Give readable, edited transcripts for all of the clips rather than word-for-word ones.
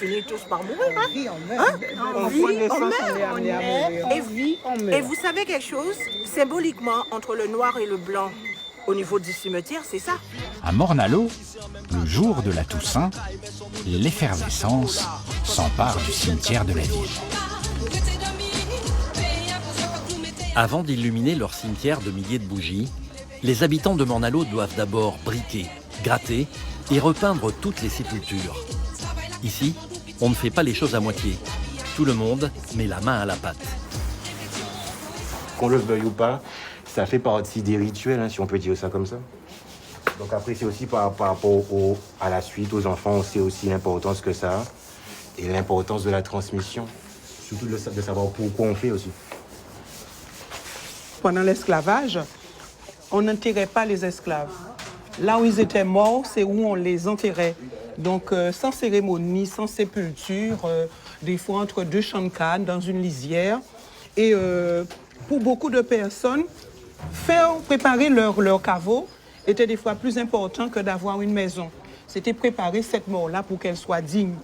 finit tous par mourir. Hein? On meurt. Et vous savez quelque chose? Symboliquement, entre le noir et le blanc, au niveau du cimetière, c'est ça. À Morne-à-l'Eau, le jour de la Toussaint, l'effervescence s'empare du cimetière de la ville. Avant d'illuminer leur cimetière de milliers de bougies, les habitants de Morne-à-l'Eau doivent d'abord briquer, gratter et repeindre toutes les sépultures. Ici, on ne fait pas les choses à moitié. Tout le monde met la main à la pâte. Qu'on le veuille ou pas, ça fait partie des rituels, hein, si on peut dire ça comme ça. Donc après, c'est aussi par rapport à la suite, aux enfants, on sait aussi l'importance que ça a et l'importance de la transmission. Surtout de savoir pourquoi on fait aussi. Pendant l'esclavage, on n'enterrait pas les esclaves. Là où ils étaient morts, c'est où on les enterrait. Donc sans cérémonie, sans sépulture, des fois entre deux champs de canne, dans une lisière. Et pour beaucoup de personnes, faire préparer leur caveau était des fois plus important que d'avoir une maison. C'était préparer cette mort-là pour qu'elle soit digne.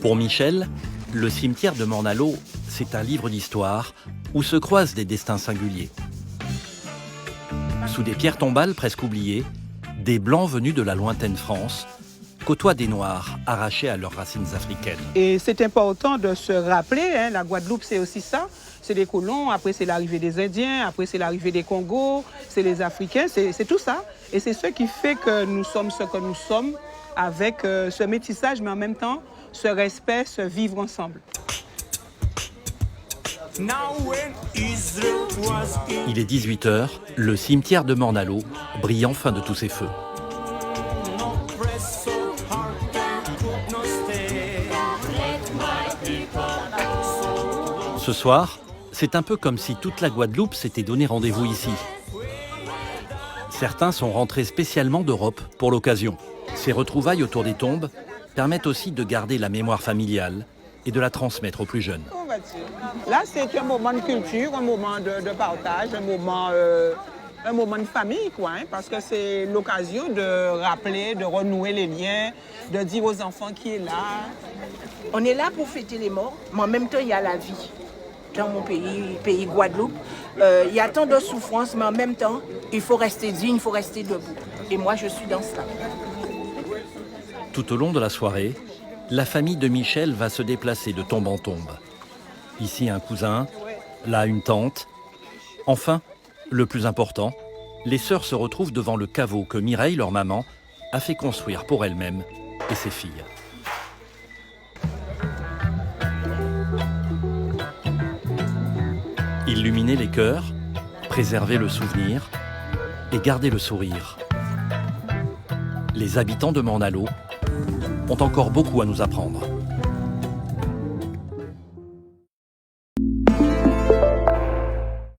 Pour Michel, le cimetière de Morne-à-l'Eau, c'est un livre d'histoire où se croisent des destins singuliers. Sous des pierres tombales presque oubliées, des Blancs venus de la lointaine France côtoient des Noirs arrachés à leurs racines africaines. Et c'est important de se rappeler, hein, la Guadeloupe c'est aussi ça, c'est les colons, après c'est l'arrivée des Indiens, après c'est l'arrivée des Congos, c'est les Africains, c'est tout ça. Et c'est ce qui fait que nous sommes ce que nous sommes, avec ce métissage, mais en même temps, ce respect, ce vivre ensemble. Il est 18h, le cimetière de Morne-à-l'Eau brille enfin de tous ses feux. Ce soir, c'est un peu comme si toute la Guadeloupe s'était donné rendez-vous ici. Certains sont rentrés spécialement d'Europe pour l'occasion. Ces retrouvailles autour des tombes permettent aussi de garder la mémoire familiale et de la transmettre aux plus jeunes. Là, c'est un moment de culture, un moment de partage, un moment de famille, quoi, hein, parce que c'est l'occasion de rappeler, de renouer les liens, de dire aux enfants qui est là. On est là pour fêter les morts, mais en même temps, il y a la vie. Dans mon pays Guadeloupe, il y a tant de souffrances, mais en même temps, il faut rester digne, il faut rester debout. Et moi, je suis dans cela. Tout au long de la soirée, la famille de Michel va se déplacer de tombe en tombe. Ici un cousin, là une tante. Enfin, le plus important, les sœurs se retrouvent devant le caveau que Mireille, leur maman, a fait construire pour elle-même et ses filles. Illuminer les cœurs, préserver le souvenir et garder le sourire. Les habitants de Morne-à-l'Eau ont encore beaucoup à nous apprendre.